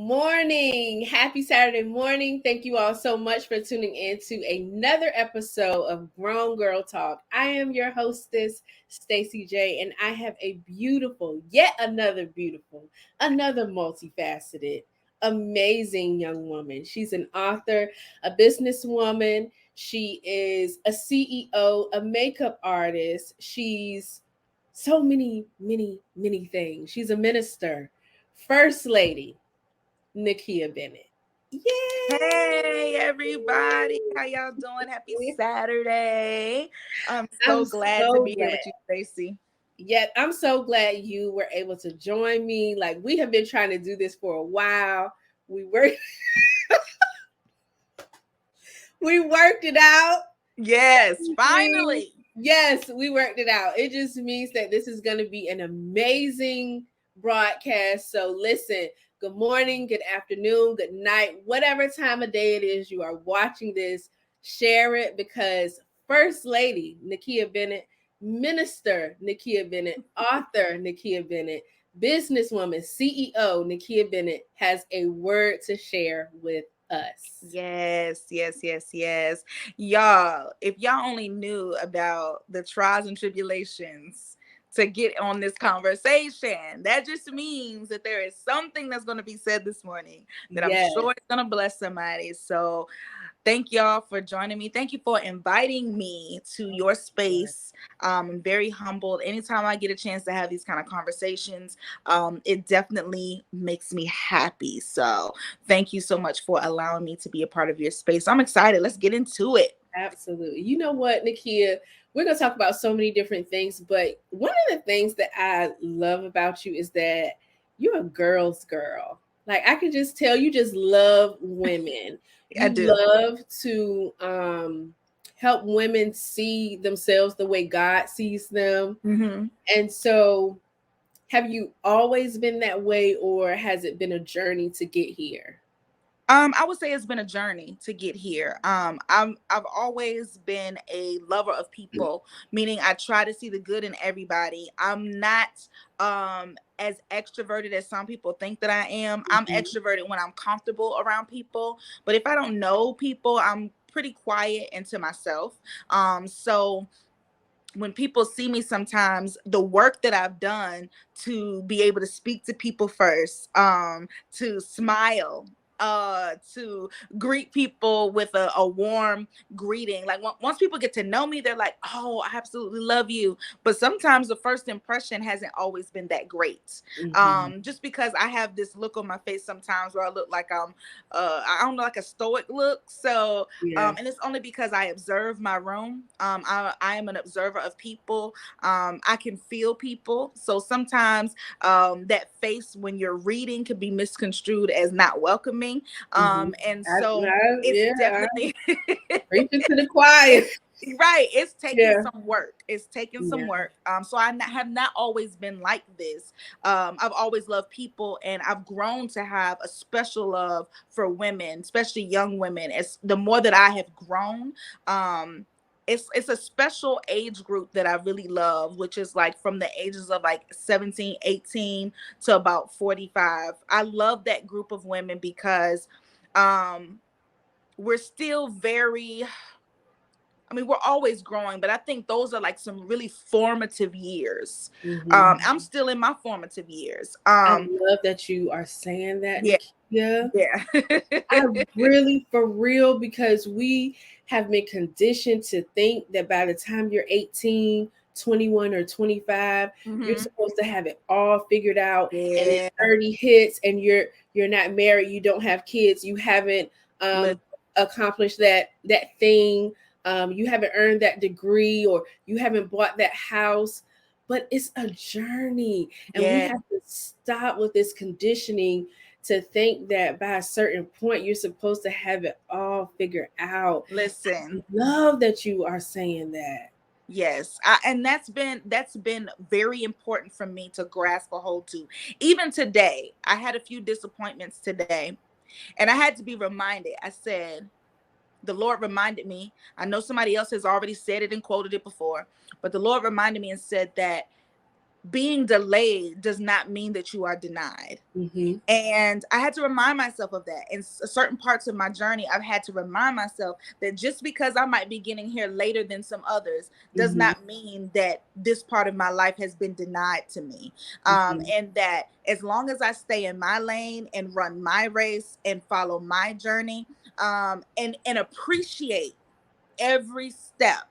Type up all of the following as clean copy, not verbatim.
morning. Happy Saturday morning. Thank you all so much for tuning in to another episode of Grown Girl Talk. I am your hostess, Stacey J, and I have a another multifaceted, amazing young woman. She's an author, a businesswoman. She is a CEO, a makeup artist. She's so many things. She's a minister, first lady, NaKeyia Bennett. Yay! Hey everybody, how y'all doing? Happy Saturday. I'm glad to so be here glad. with you, Stacey. Yet I'm so glad you were able to join me. Like, we have been trying to do this for a while. We worked we worked it out. Yes, finally. Yes, we worked it out. It just means that this is going to be an amazing broadcast. So listen, good morning, good afternoon, good night, whatever time of day it is you are watching this, share it, because First Lady NaKeyia Bennett, Minister NaKeyia Bennett, Author NaKeyia Bennett, businesswoman, CEO NaKeyia Bennett has a word to share with us. Yes. Y'all, if y'all only knew about the trials and tribulations to get on this conversation, that just means that there is something that's going to be said this morning that I'm sure is going to bless somebody. So thank y'all for joining me. Thank you for inviting me to your space. I'm very humbled. Anytime I get a chance to have these kind of conversations, it definitely makes me happy. So thank you so much for allowing me to be a part of your space. I'm excited. Let's get into it. Absolutely. You know what, NaKeyia? We're going to talk about so many different things, but one of the things that I love about you is that you're a girl's girl. Like, I can just tell you just love women. I You do. love to help women see themselves the way God sees them. Mm-hmm. And so, have you always been that way, or has it been a journey to get here? I would say it's been a journey to get here. I've always been a lover of people, meaning I try to see the good in everybody. I'm not as extroverted as some people think that I am. I'm extroverted when I'm comfortable around people, but if I don't know people, I'm pretty quiet and to myself. So when people see me sometimes, the work that I've done to be able to speak to people first, to smile, to greet people with a warm greeting. Like once people get to know me, they're like, oh, I absolutely love you. But sometimes the first impression hasn't always been that great. Just because I have this look on my face sometimes where I look like I don't know, like a stoic look. So, and it's only because I observe my room. I am an observer of people. I can feel people. So sometimes that face when you're reading can be misconstrued as not welcoming. And so it's definitely preaching to the choir. Right. It's taking some work. It's taking some work. So have not always been like this. I've always loved people, and I've grown to have a special love for women, especially young women. As the more that I have grown, it's a special age group that I really love, which is like from the ages of like 17, 18 to about 45. I love that group of women because we're still very, I mean, we're always growing, but I think those are like some really formative years. I'm still in my formative years. I love that you are saying that, Yeah. I really, for real, because we have been conditioned to think that by the time you're 18, 21, or 25, you're supposed to have it all figured out. And then 30 hits and you're not married, you don't have kids, you haven't accomplished that thing. You haven't earned that degree, or you haven't bought that house. But it's a journey, and we have to stop with this conditioning to think that by a certain point you're supposed to have it all figured out. Listen, I love that you are saying that. Yes, and that's been very important for me to grasp a hold to. Even today, I had a few disappointments today, and I had to be reminded. I said, the Lord reminded me. I know somebody else has already said it and quoted it before, but the Lord reminded me and said that being delayed does not mean that you are denied. Mm-hmm. And I had to remind myself of that. In certain parts of my journey, I've had to remind myself that just because I might be getting here later than some others does Mm-hmm. not mean that this part of my life has been denied to me. Mm-hmm. And that as long as I stay in my lane and run my race and follow my journey, and appreciate every step,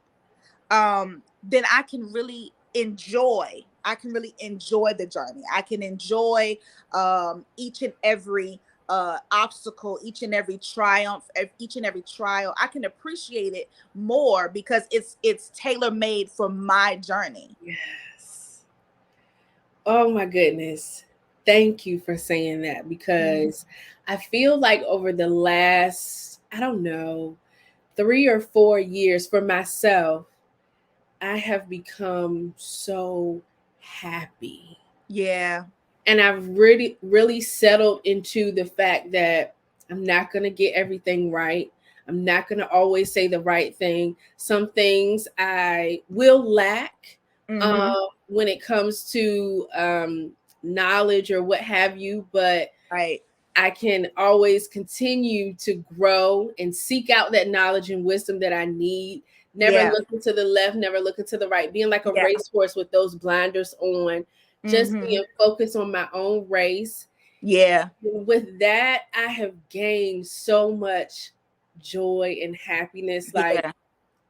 then I can really enjoy the journey. I can enjoy each and every obstacle, each and every triumph, each and every trial. I can appreciate it more because it's tailor made for my journey. Yes. Oh my goodness. Thank you for saying that, Mhm. because I feel like over the last, I don't know, 3 or 4 years for myself, I have become so happy. Yeah. And I've really, really settled into the fact that I'm not going to get everything right. I'm not going to always say the right thing. Some things I will lack Mm-hmm. when it comes to knowledge or what have you, but Right. I can always continue to grow and seek out that knowledge and wisdom that I need. Never Yeah. looking to the left, never looking to the right, being like a Yeah. racehorse with those blinders on, just Mm-hmm. being focused on my own race. Yeah. With that, I have gained so much joy and happiness. Like, Yeah.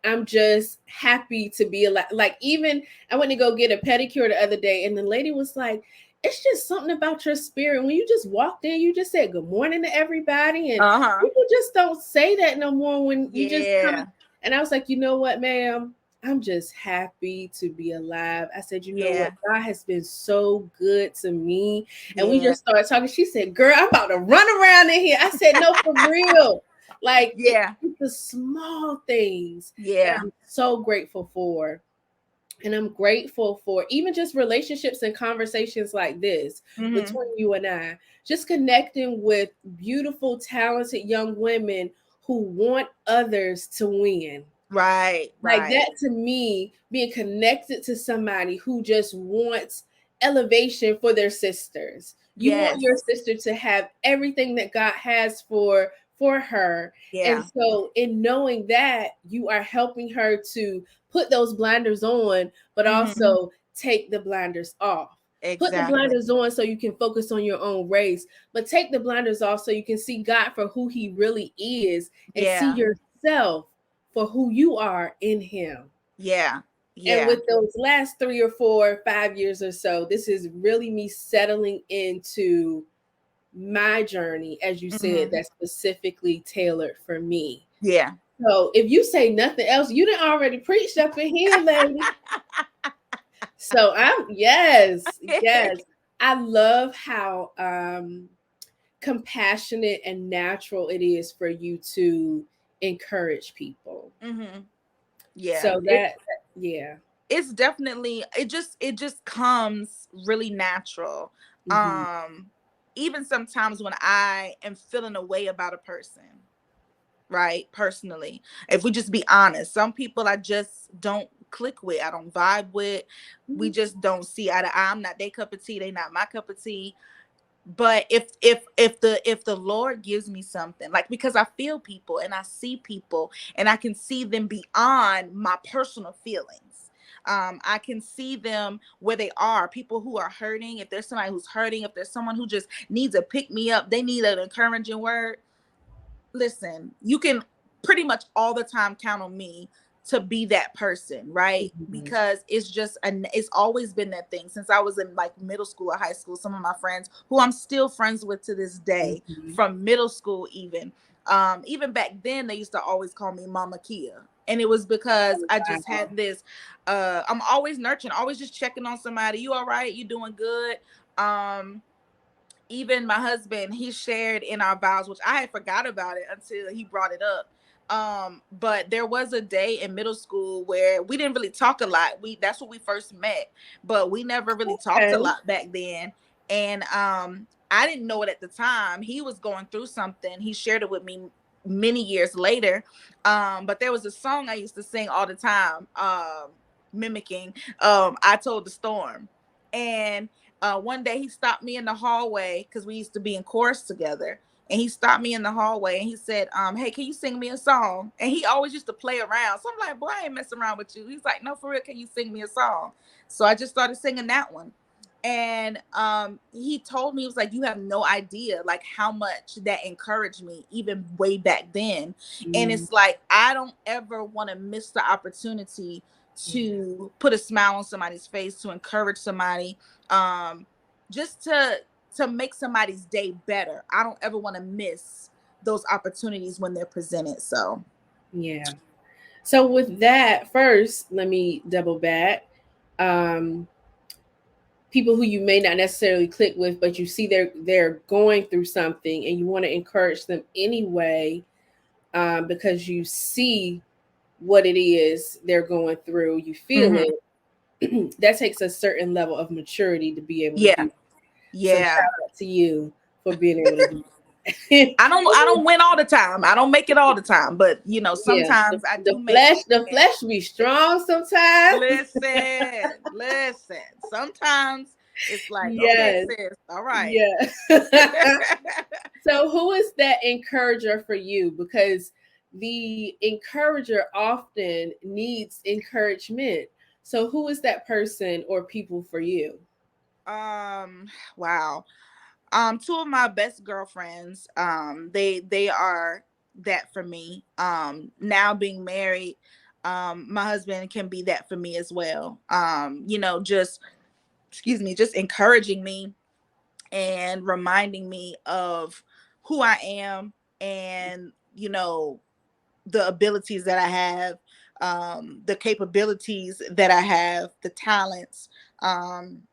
I'm just happy to be alive. Like, even I went to go get a pedicure the other day, and the lady was like, "It's just something about your spirit. When you just walked in, you just said good morning to everybody, and Uh-huh. people just don't say that no more when you just come." Yeah. And I was like, "You know what, ma'am? I'm just happy to be alive." I said, "You know what? Yeah. God has been so good to me." And we Yeah. just started talking. She said, "Girl, I'm about to run around in here." I said, "No, for real." Like, Yeah. it's the small things that Yeah. I'm so grateful for. And I'm grateful for even just relationships and conversations like this Mm-hmm. between you and I, just connecting with beautiful, talented young women who want others to win. Right. Like Right. that, to me, being connected to somebody who just wants elevation for their sisters. You want your Yes. sister to have everything that God has for her. And Yeah. so in knowing that, you are helping her to put those blinders on, but Mm-hmm. also take the blinders off. Put the Exactly. blinders on so you can focus on your own race, but take the blinders off so you can see God for who he really is and see Yeah. yourself for who you are in him. Yeah. And Yeah. with those last 3 or 4 or 5 years or so, this is really me settling into my journey, as you said, Mm-hmm. that's specifically tailored for me. Yeah. So if you say nothing else, you done already preached up in here, lady. So I'm, yes, yes. I love how compassionate and natural it is for you to encourage people. Mm-hmm. Yeah. So yeah. It's definitely, it just comes really natural. Hmm. Um, Even sometimes when I am feeling a way about a person, right? Personally, if we just be honest, some people I just don't click with, I don't vibe with. We just don't see eye to eye. I'm not their cup of tea, they not my cup of tea. But if the Lord gives me something, like, because I feel people and I see people and I can see them beyond my personal feelings. I can see them where they are, people who are hurting. If there's somebody who's hurting, if there's someone who just needs a pick me up, they need an encouraging word. Listen, you can pretty much all the time count on me to be that person, right? Hmm. Because it's always been that thing since I was in like middle school or high school. Some of my friends who I'm still friends with to this day, Hmm. from middle school, even back then, they used to always call me Mama Kia. And it was because Oh, I just wow. had this, I'm always nurturing, always just checking on somebody. You all right? You doing good? Um, Even my husband, he shared in our vows, which I had forgot about it until he brought it up. But there was a day in middle school where we didn't really talk a lot. That's when we first met, but we never really talked a Okay. lot back then. And I didn't know it at the time. He was going through something. He shared it with me many years later. But there was a song I used to sing all the time, mimicking I Told the Storm. And one day he stopped me in the hallway because we used to be in chorus together. And he stopped me in the hallway and he said, hey, can you sing me a song? And he always used to play around. So I'm like, boy, I ain't messing around with you. He's like, no, for real, can you sing me a song? So I just started singing that one. And he told me, he was like, you have no idea like how much that encouraged me even way back then. And Mm, it's like, I don't ever want to miss the opportunity to put a smile on somebody's face, to encourage somebody, just to make somebody's day better. I don't ever want to miss those opportunities when they're presented. So yeah. So with that, first, let me double back. Um, People who you may not necessarily click with, but you see they're going through something, and you want to encourage them anyway, because you see what it is they're going through. You feel mhm. it. That takes a certain level of maturity to be able to Yeah, do. So shout yeah. out to you for being able to do that. I don't win all the time. I don't make it all the time, but Yeah, sometimes I the do make flesh, it. the And flesh be strong sometimes. listen. Sometimes it's like, okay, Yes, sis, all right. yeah. So, who is that encourager for you? Because the encourager often needs encouragement. So, who is that person or people for you? Wow. Two of my best girlfriends, they are that for me. Now being married, my husband can be that for me as well. Just excuse me, just encouraging me and reminding me of who I am, and the abilities that I have, the capabilities that I have, the talents, um,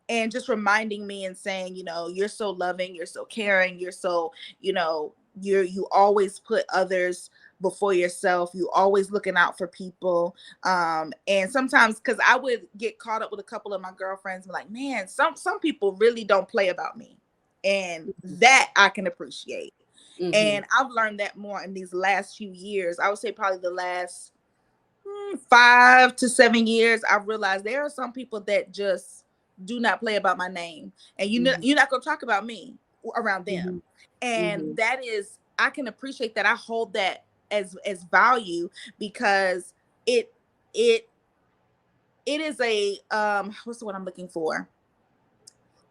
and just reminding me and saying, you're so loving, you're so caring, you're so, you always put others before yourself, you always looking out for people. And sometimes, because I would get caught up with a couple of my girlfriends and be like, man, some people really don't play about me, and that I can appreciate. Mm-hmm. And I've learned that more in these last few years. I would say probably the last 5 to 7 years. I've realized there are some people that just do not play about my name, and Mm-hmm. you're not gonna talk about me around Mm-hmm. them. And Mm-hmm. that is, I can appreciate that. I hold that as value, because it it it is a what's the word I'm looking for?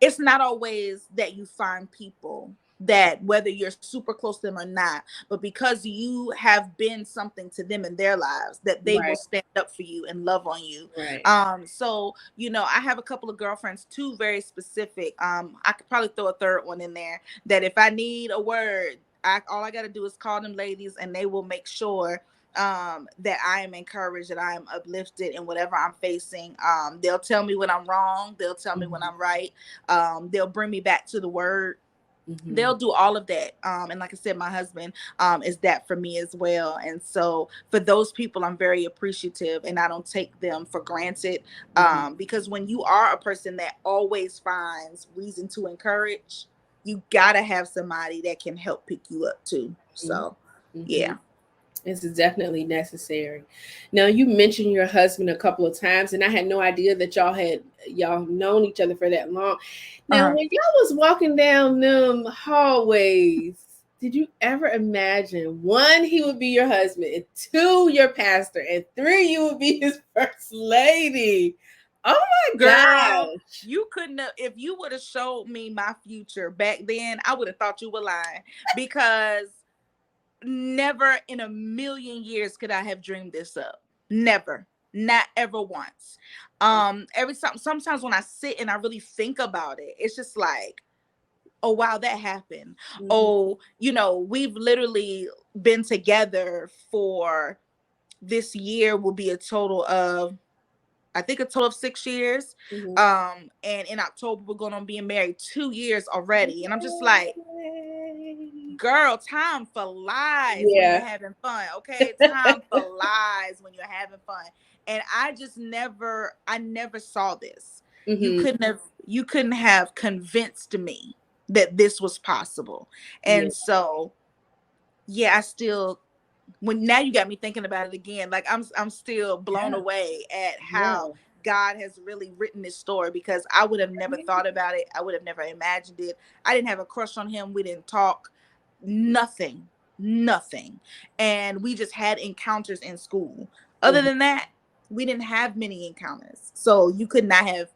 It's not always that you find people that, whether you're super close to them or not, but because you have been something to them in their lives, that they will Right. stand up for you and love on you. Right. So I have a couple of girlfriends, two very specific. I could probably throw a third one in there, that if I need a word, all I got to do is call them ladies, and they will make sure that I am encouraged, that I am uplifted in whatever I'm facing. They'll tell me when I'm wrong, they'll tell me when Mm-hmm. I'm right. They'll bring me back to the word. Mm-hmm. They'll do all of that. And like I said, my husband is that for me as well. And so for those people, I'm very appreciative, and I don't take them for granted. Mm-hmm. Because when you are a person that always finds reason to encourage, you gotta have somebody that can help pick you up too. So Mm-hmm. yeah. This is definitely necessary. Now, you mentioned your husband a couple of times, and I had no idea that y'all known each other for that long. Now, Uh-huh. when y'all was walking down them hallways, did you ever imagine, one, he would be your husband, and two, your pastor, and three, you would be his first lady? Oh my Girl, gosh. you couldn't have, if you would have showed me my future back then, I would have thought you were lying, because never in a million years could I have dreamed this up. Never. Not ever once. Sometimes when I sit and I really think about it, it's just like, oh wow, that happened. Mm-hmm. Oh, we've literally been together for, this year will be a total of, I think, a total of 6 years. Mm-hmm. And in October we're going on being married 2 years already. And I'm just like, girl, time flies when you're Yeah. having fun. Okay, time flies when you're having fun. And I never saw this. You Mm-hmm. couldn't have you couldn't have convinced me that this was possible. Yeah. And so, yeah, I still, when now you got me thinking about it again, like I'm still blown Yeah. away at Yeah. how God has really written this story, because I would have never thought about it. I would have never imagined it. I didn't have a crush on him. We didn't talk, nothing, nothing. And we just had encounters in school. Other than that, we didn't have many encounters. So you could not have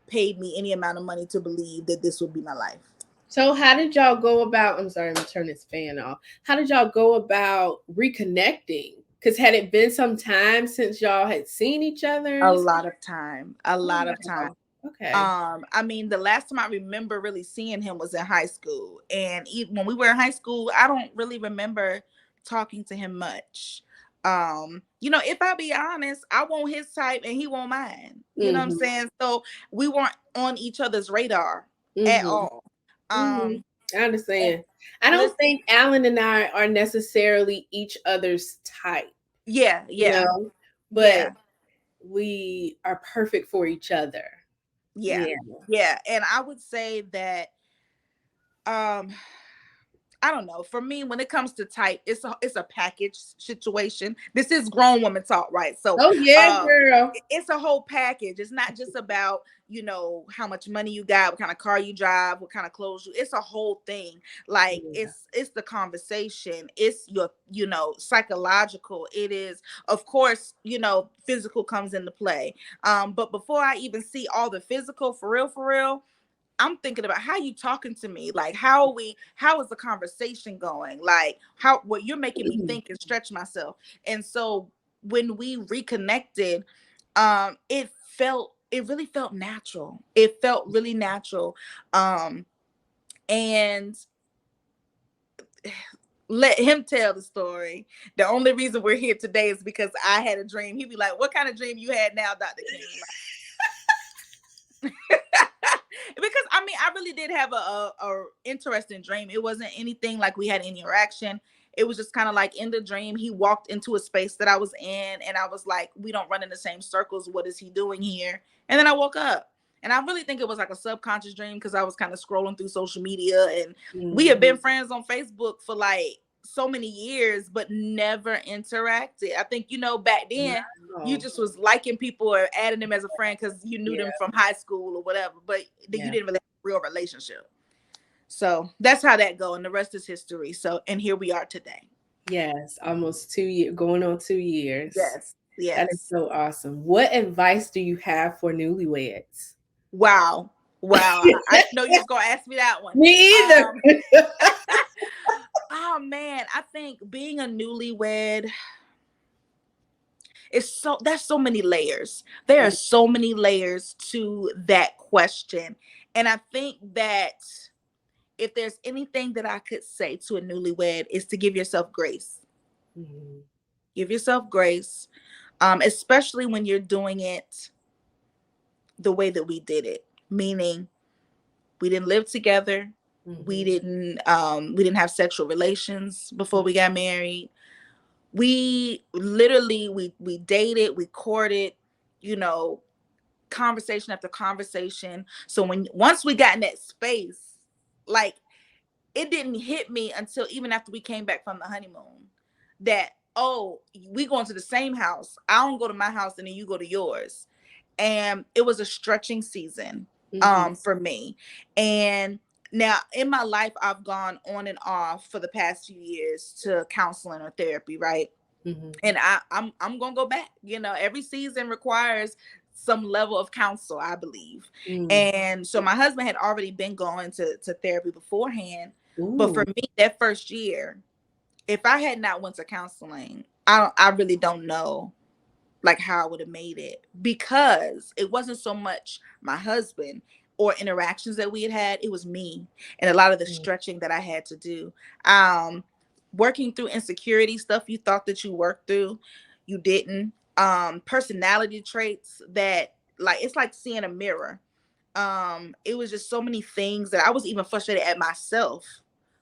paid me any amount of money to believe that this would be my life. So how did y'all go about, I'm sorry, I'm gonna turn this fan off. How did y'all go about reconnecting? Because had it been some time since y'all had seen each other? A lot of time. A lot of time. Wow. Okay. I mean, the last time I remember really seeing him was in high school. And even when we were in high school, I don't really remember talking to him much. If I be honest, I want his type and he won't mine. You know what I'm saying? So we weren't on each other's radar at all. I understand. I don't listen, think Alan and I are necessarily each other's type. Yeah. But we are perfect for each other. Yeah. And I would say that I don't know. For me, when it comes to type, it's a package situation. This is grown woman talk, right? So, girl, it's a whole package. It's not just about how much money you got, what kind of car you drive, what kind of clothes you. It's a whole thing. Like it's the conversation. It's your psychological. It is, of course, physical comes into play. But before I even see all the physical, for real, I'm thinking about how you talking to me. Like, how is the conversation going? Like, what you're making me think and stretch myself. And so when we reconnected, it really felt natural. It felt really natural. And let him tell the story. The only reason we're here today is because I had a dream. He'd be like, "What kind of dream you had now, Dr. King?" Because I mean, I really did have a interesting dream. It wasn't anything like we had any interaction. It was just kind of like, in the dream, he walked into a space that I was in, and I was like, we don't run in the same circles. What is he doing here? And then I woke up, and I really think it was like a subconscious dream, because I was kind of scrolling through social media, and we have been friends on Facebook for like so many years, but never interacted. I think, back then you just was liking people or adding them as a friend because you knew them from high school or whatever, but you didn't really have a real relationship. So that's how that go, and the rest is history. So, and here we are today. Yes, almost 2 years, going on 2 years. Yes. That is so awesome. What advice do you have for newlyweds? Wow. I know you was gonna ask me that one. Me either. Oh man, I think being a newlywed, there's so many layers. There are so many layers to that question. And I think that if there's anything that I could say to a newlywed, is to give yourself grace. Give yourself grace, especially when you're doing it the way that we did it. Meaning, we didn't live together. We didn't have sexual relations before we got married. We literally we dated, we courted, conversation after conversation. So once we got in that space, like, it didn't hit me until even after we came back from the honeymoon that, oh, we going to the same house. I don't go to my house and then you go to yours. And it was a stretching season for me. And now in my life, I've gone on and off for the past few years to counseling or therapy, right? And I'm gonna go back. Every season requires some level of counsel, I believe. And so my husband had already been going to therapy beforehand. But for me, that first year, if I had not went to counseling, I really don't know like how I would have made it, because it wasn't so much my husband or interactions that we had. It was me and a lot of the stretching that I had to do. Working through insecurity stuff you thought that you worked through, you didn't. Personality traits that, like, it's like seeing a mirror. It was just so many things that I was even frustrated at myself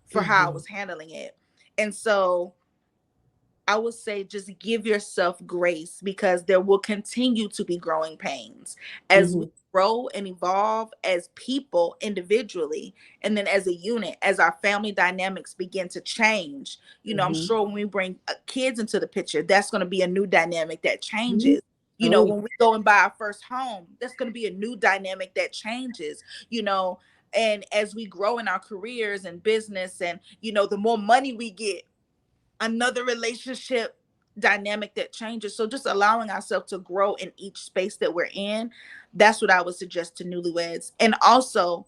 for how I was handling it. And so I would say just give yourself grace, because there will continue to be growing pains as we grow and evolve as people individually, and then as a unit, as our family dynamics begin to change. I'm sure when we bring kids into the picture, that's going to be a new dynamic that changes. Oh, when we go and buy our first home, that's going to be a new dynamic that changes, you know. And as we grow in our careers and business, and the more money we get, another relationship dynamic that changes. So just allowing ourselves to grow in each space that we're in, that's what I would suggest to newlyweds. And also,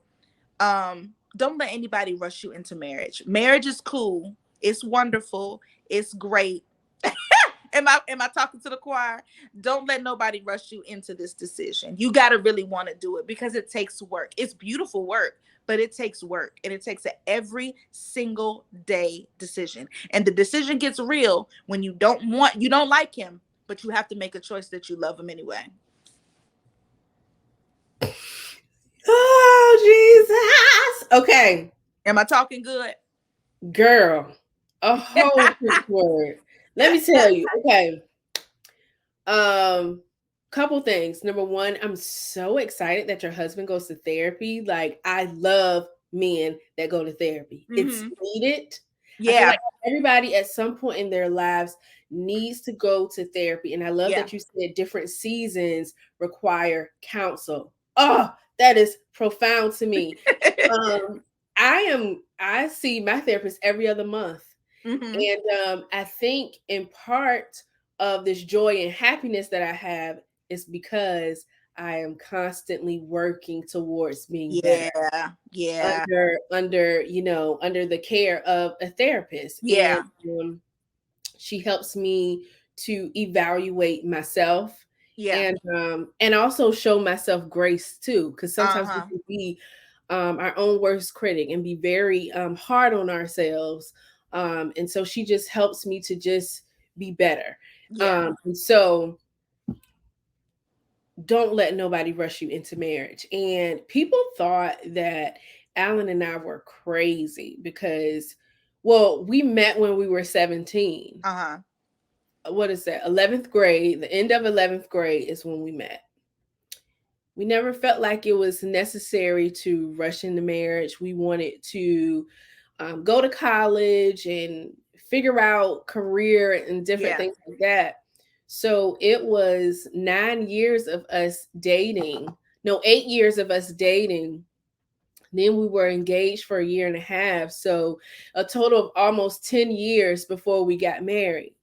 don't let anybody rush you into marriage. Marriage is cool, it's wonderful, it's great. Am I talking to the choir? Don't let nobody rush you into this decision. You got to really want to do it, because it takes work. It's beautiful work, but it takes work, and it takes an every single day decision. And the decision gets real when you don't like him, but you have to make a choice that you love him anyway. oh, Jesus. Okay, Am I talking good? girl, a whole word. Let me tell you. Okay. Couple things. Number one, I'm so excited that your husband goes to therapy. Like, I love men that go to therapy. It's needed. I feel Yeah. like everybody at some point in their lives needs to go to therapy. And I love Yeah. that you said different seasons require counsel. Oh, that is profound to me. Um, I see my therapist every other month. And I think in part of this joy and happiness that I have is because I am constantly working towards being better Yeah. Yeah. under the care of a therapist. And Yeah. she helps me to evaluate myself, Yeah. and also show myself grace too, because sometimes we Uh-huh. can be our own worst critic and be very hard on ourselves. And so she just helps me to just be better. Yeah. And so don't let nobody rush you into marriage. And people thought that Alan and I were crazy because, well, we met when we were 17. Uh-huh. What is that? 11th grade. The end of 11th grade is when we met. We never felt like it was necessary to rush into marriage. We wanted to go to college and figure out career and different Yeah. things like that. So it was 9 years of us dating. No, 8 years of us dating. Then we were engaged for a year and a half. So a total of almost 10 years before we got married.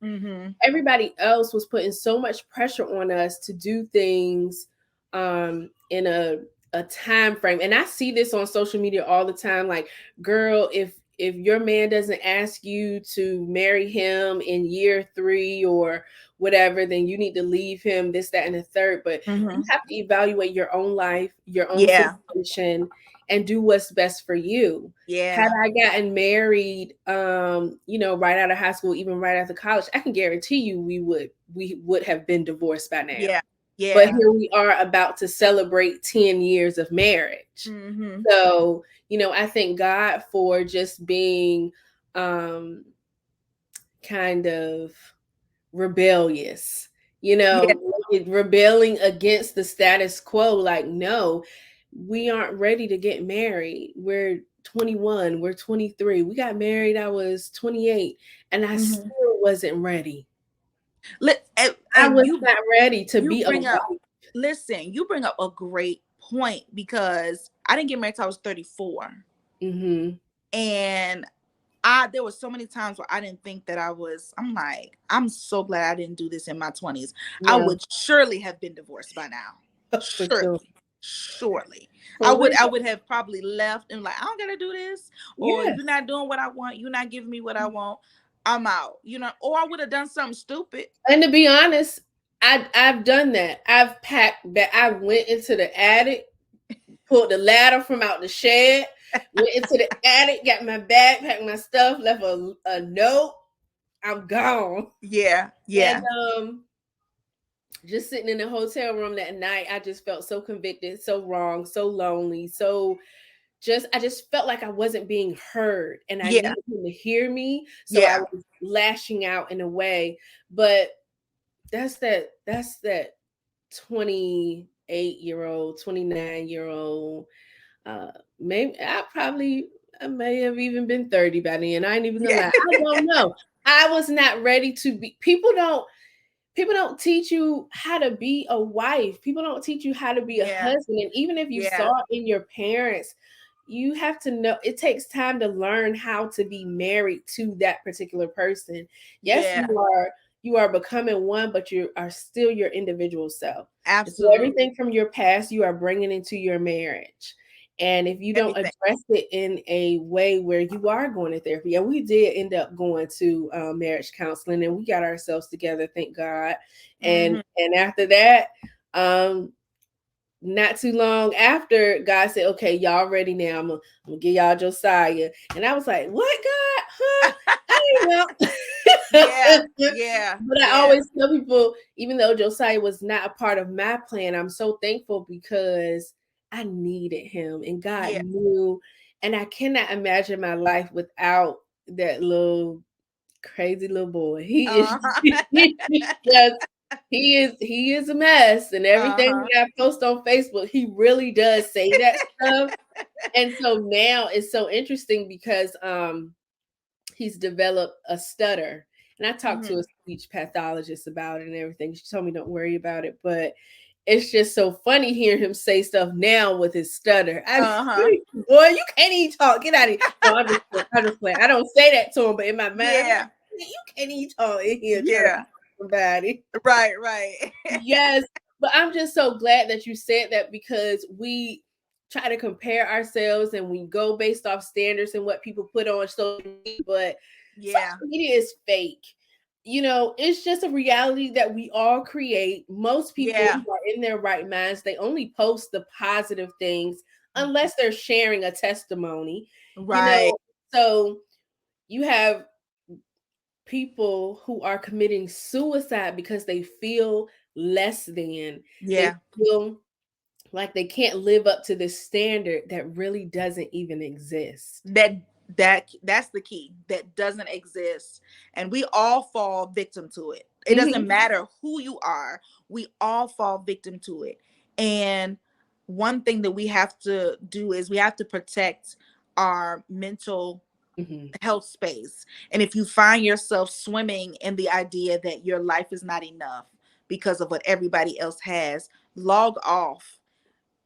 Everybody else was putting so much pressure on us to do things in a time frame. And I see this on social media all the time. Like, girl, if your man doesn't ask you to marry him in year 3 or whatever, then you need to leave him, this, that, and the third. But you have to evaluate your own life, your own Yeah. situation, and do what's best for you. Had Yeah. I gotten married, right out of high school, even right after college, I can guarantee you we would have been divorced by now. Yeah. But Yeah. here we are about to celebrate 10 years of marriage. So, I thank God for just being kind of rebellious, Yeah. rebelling against the status quo. Like, no, we aren't ready to get married. We're 21, we're 23. We got married, I was 28, and I still wasn't ready. I And was not ready to you be a bring up wife. listen, you bring up a great point, because I didn't get married till I was 34. And there was so many times where I didn't think that I'm like, I'm so glad I didn't do this in my 20s. I Yeah, would surely have been divorced by now. for sure. Surely. I For would real. I would have probably left and like, I don't gotta do this, or Yes. you're not doing what I want, you're not giving me what I want, I'm out. Or I would have done something stupid. And to be honest, I've done that. I've packed that. I went into the attic, pulled the ladder from out the shed, went into the attic, got my bag, packed my stuff, left a note. I'm gone. Yeah. And Yeah. just sitting in the hotel room that night, I just felt so convicted, so wrong, so lonely, so I just felt like I wasn't being heard, and I Yeah. needed him to hear me. So I Yeah. was lashing out in a way. But that's that 28-year-old, 29-year-old. Maybe I may have even been 30 by then. I ain't even gonna lie. Yeah. I don't know. I was not ready to be. People people don't teach you how to be a wife. People don't teach you how to be a Yeah. husband. And even if you Yeah. saw it in your parents, you have to know it takes time to learn how to be married to that particular person. Yes, Yeah. you are becoming one, but you are still your individual self. And so Absolutely. everything from your past you are bringing into your marriage. And if you don't Everything. address it in a way where you are going to therapy, and we did end up going to marriage counseling, and we got ourselves together, thank God. Mm-hmm. And after that, um, not too long after, God said, "Okay, y'all ready now? I'm gonna give y'all Josiah." And I was like, "What, God? Huh? I didn't Yeah. know." Yeah. But I Yeah. always tell people, even though Josiah was not a part of my plan, I'm so thankful because I needed him, and God Yeah. knew. And I cannot imagine my life without that little crazy little boy. He is Uh-huh. just he is a mess, and everything Uh-huh. that I post on Facebook, he really does say that stuff. And so now it's so interesting because he's developed a stutter. And I talked to a Mm-hmm. speech pathologist about it and everything. She told me don't worry about it, but it's just so funny hearing him say stuff now with his stutter. I Uh-huh. boy, you can't even talk. Get out of here. No, I just play. I don't say that to him, but in my mind, I'm Yeah. like, you can't even talk in here trying to Yeah. talk to somebody. Right, right. Yes, but I'm just so glad that you said that because we try to compare ourselves and we go based off standards and what people put on social media, but Yeah. social media is fake. You know, it's just a reality that we all create. Most people Yeah. who are in their right minds, they only post the positive things unless they're sharing a testimony, you Right. know. So you have people who are committing suicide because they feel less than. They Yeah. feel like they can't live up to this standard that really doesn't even exist. That's the key. That doesn't exist. And we all fall victim to it. It doesn't Mhm, matter who you are. We all fall victim to it. And one thing that we have to do is we have to protect our mental mhm, health space. And if you find yourself swimming in the idea that your life is not enough because of what everybody else has, log off.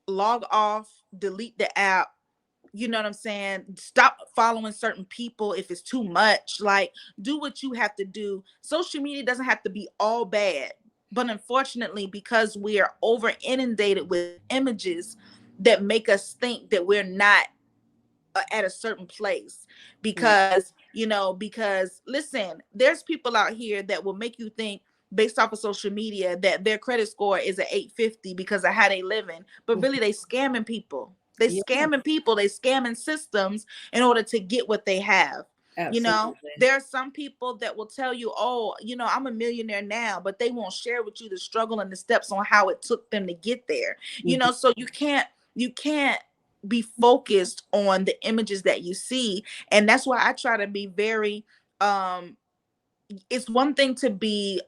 Log off, delete the app. You know what I'm saying? Stop following certain people if it's too much. Like, do what you have to do. Social media doesn't have to be all bad. But unfortunately, because we are over inundated with images that make us think that we're not at a certain place, mm, because listen, there's people out here that will make you think based off of social media that their credit score is at 850 because of how they living, but mhm. really they scamming people. They Yeah, scamming people, they scamming systems in order to get what they have. absolutely. There are some people that will tell you, oh, I'm a millionaire now, but they won't share with you the struggle and the steps on how it took them to get there. Mhm. So you can't be focused on the images that you see. And that's why I try to be very um it's one thing to be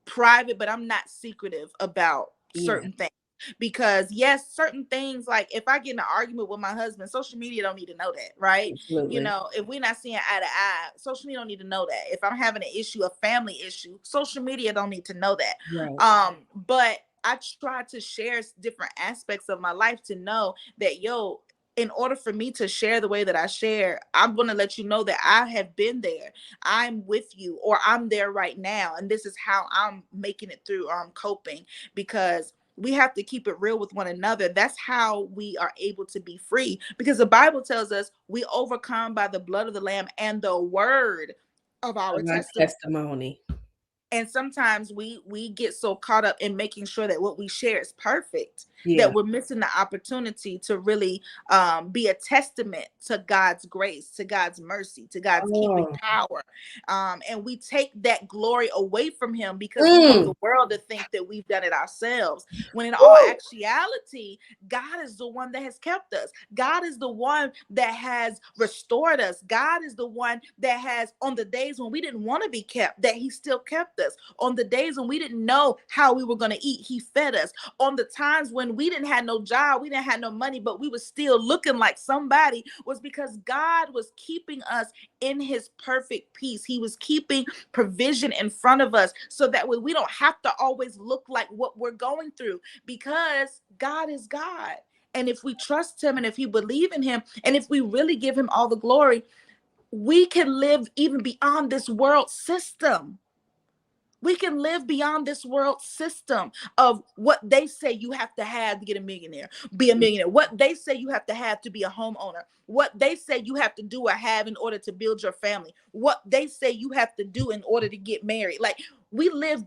private, but I'm not secretive about Yeah, certain things. Because yes, certain things, like if I get in an argument with my husband, social media don't need to know that, right? absolutely. If we're not seeing eye to eye, social media don't need to know that. If I'm having an issue, a family issue, social media don't need to know that. Right. But I try to share different aspects of my life to know that, in order for me to share the way that I share, I'm going to let you know that I have been there. I'm with you, or I'm there right now, and this is how I'm making it through, coping. Because we have to keep it real with one another. That's how we are able to be free, because the Bible tells us we overcome by the blood of the lamb and the word of our Of my testimony. testimony. And sometimes we get so caught up in making sure that what we share is perfect, that Yeah. we're missing the opportunity to really be a testament to God's grace, to God's mercy, to God's keeping Oh. power. And we take that glory away from him because we want Mm. the world to think that we've done it ourselves, when in all Woo. actuality, God is the one that has kept us. God is the one that has restored us. God is the one that has, on the days when we didn't want to be kept, that he still kept kept us. On the days when we didn't know how we were going to eat, he fed us. On the times when we didn't have no job, we didn't have no money, but we were still looking like somebody, was because God was keeping us in his perfect peace. He was keeping provision in front of us so that way we don't have to always look like what we're going through, because God is God. And if we trust him, and if you believe in him, and if we really give him all the glory, we can live even beyond this world system. We can live beyond this world system of what they say you have to have to get a millionaire, be a millionaire, what they say you have to be a homeowner, what they say you have to do or have in order to build your family, what they say you have to do in order to get married. Like, we live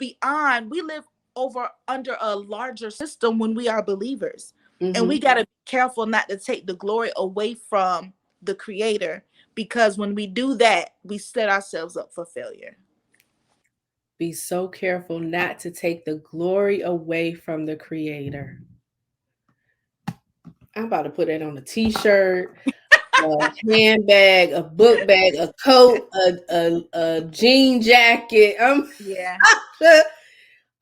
over under a larger system when we are believers. And we got to be careful not to take the glory away from the creator, because when we do that, we set ourselves up for failure. Be so careful not to take the glory away from the creator. I'm about to put that on a t-shirt, a handbag, a book bag, a coat, a jean jacket. Yeah.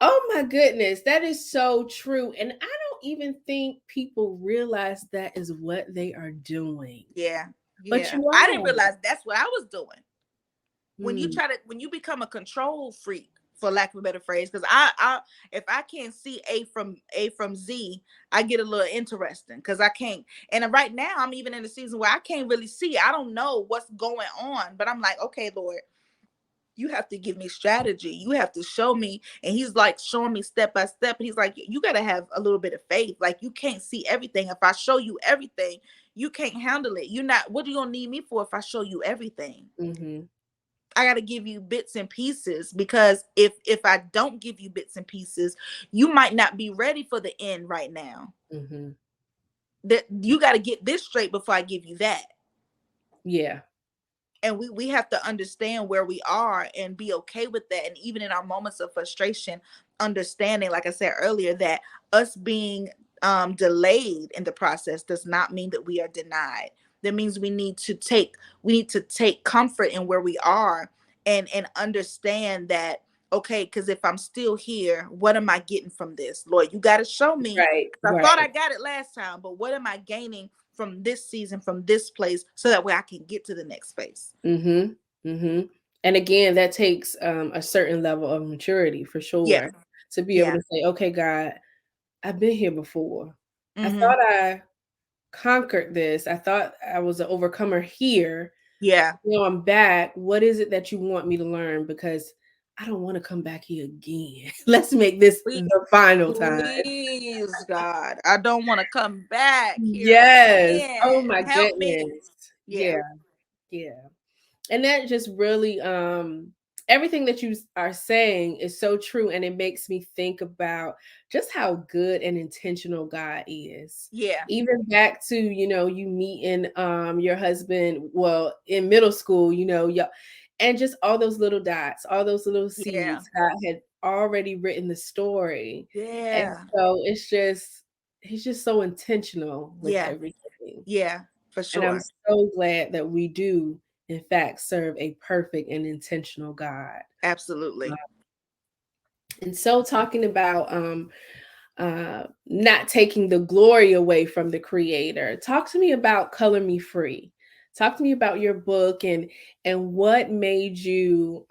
Oh my goodness, that is so true. And I don't even think people realize that is what they are doing. Yeah. But Yeah. you I didn't are. realize that's what I was doing. When you become a control freak, for lack of a better phrase, because I if I can't see A from Z, I get a little interesting, because I can't. And right now I'm even in a season where I can't really see. I don't know what's going on, but I'm like, okay, Lord, you have to give me strategy. You have to show me. And he's like showing me step by step. And he's like, you got to have a little bit of faith. Like, you can't see everything. If I show you everything, you can't handle it. You're not, what are you going to need me for if I show you everything? I got to give you bits and pieces, because if I don't give you bits and pieces, you might not be ready for the end right now. That you got to get this straight before I give you that. Yeah. And we have to understand where we are and be okay with that. And even in our moments of frustration, understanding, like I said earlier, that us being delayed in the process does not mean that we are denied. That means we need to take comfort in where we are, and understand that, okay, because if I'm still here, what am I getting from this? Lord, you got to show me. Right. I thought I got it last time, but what am I gaining from this season, from this place, so that way I can get to the next space? And again, that takes a certain level of maturity, for Yeah. sure, to be able Yeah. to say, okay, God, I've been here before. I Mm-hmm. thought I conquered this. I thought I was an overcomer here. Yeah. Now I'm back. What is it that you want me to learn? Because I don't want to come back here again. Let's make this the final time. Please, God, I don't want to come back here Yes. Oh again. my Help me. goodness. Yeah. Yeah. Yeah. And that just really everything that you are saying is so true, and it makes me think about just how good and intentional God is. Yeah. Even back to, you meeting your husband, well, in middle school, yeah, and just all those little dots, all those little Yeah. seeds. God had already written the story. And Yeah. so he's just so intentional with Yeah. everything. Yeah. For And I'm sure. so glad that we do, in fact, serve a perfect and intentional God. Absolutely. And so, talking about not taking the glory away from the creator, talk to me about Color Me Free. Talk to me about your book, and what made you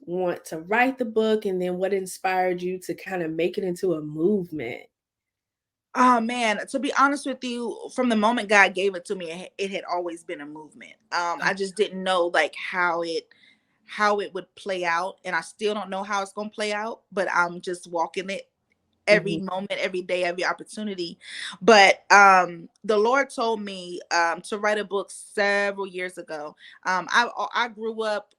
want to write the book, and then what inspired you to kind of make it into a movement. Oh man, to be honest with you, from the moment God gave it to me, it had always been a movement. I just didn't know like how it would play out, and I still don't know how it's going to play out, but I'm just walking it every moment, every day, every opportunity. But the Lord told me to write a book several years ago. I grew up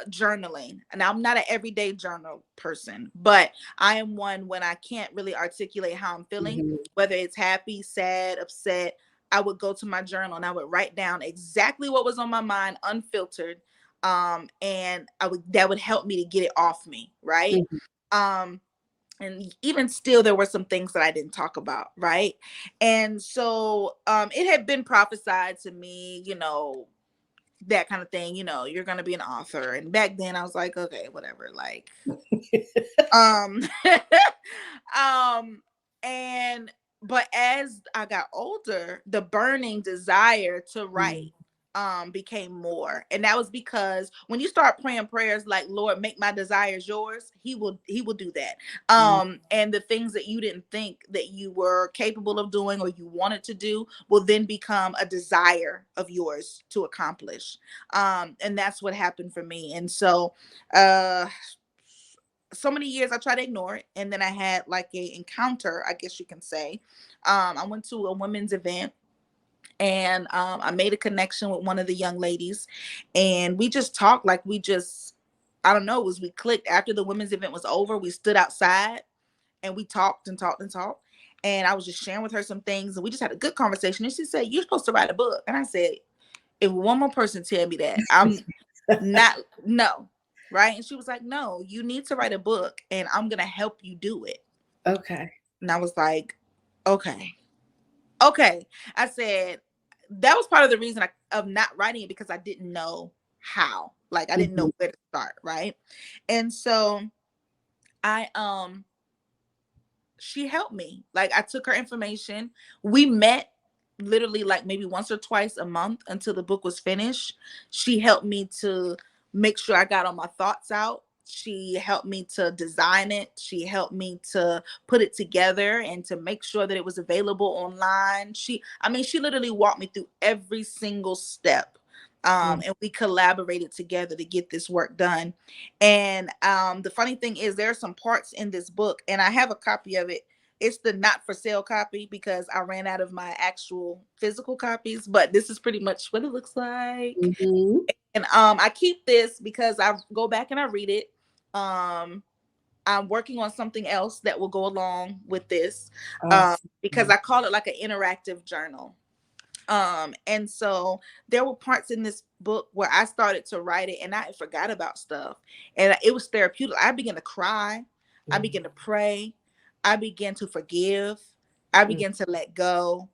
journaling, and I'm not an everyday journal person, but I am one when I can't really articulate how I'm feeling, whether it's happy, sad, upset. I would go to my journal and I would write down exactly what was on my mind, unfiltered, and that would help me to get it off me, right? um and even still, there were some things that I didn't talk about, right? And so it had been prophesied to me, that kind of thing, you're going to be an author. And back then I was like, okay, whatever. Like, um, um, and, but as I got older, the burning desire to write, became more. And that was because when you start praying prayers like, Lord, make my desires yours, he will do that. And the things that you didn't think that you were capable of doing or you wanted to do will then become a desire of yours to accomplish. And that's what happened for me. And uh so many years I tried to ignore it, and then I had like a encounter, I guess you can say. I went to a women's event, and I made a connection with one of the young ladies, and we just talked like we just, I don't know, it was we clicked. After the women's event was over, we stood outside and we talked and talked and talked, and I was just sharing with her some things, and we just had a good conversation. And she said, "You're supposed to write a book." And I said, "If one more person tell me that, I'm not, no." Right? And she was like, "No, you need to write a book, and I'm gonna help you do it." Okay. And I was like, "Okay, okay." I said that was part of the reason of not writing it, because I didn't know how. Like, I didn't know where to start, right? And so I she helped me. Like, I took her information. We met literally like maybe once or twice a month until the book was finished. She helped me to make sure I got all my thoughts out. She helped me to design it. She helped me to put it together and to make sure that it was available online. She literally walked me through every single step. And we collaborated together to get this work done. And the funny thing is, there are some parts in this book, and I have a copy of it. It's the not for sale copy because I ran out of my actual physical copies, but this is pretty much what it looks like. And I keep this because I go back and I read it. I'm working on something else that will go along with this, Awesome. because I call it like an interactive journal. And so there were parts in this book where I started to write it and I forgot about stuff, and it was therapeutic. I began to cry. I began to pray. I began to forgive. I began to let go,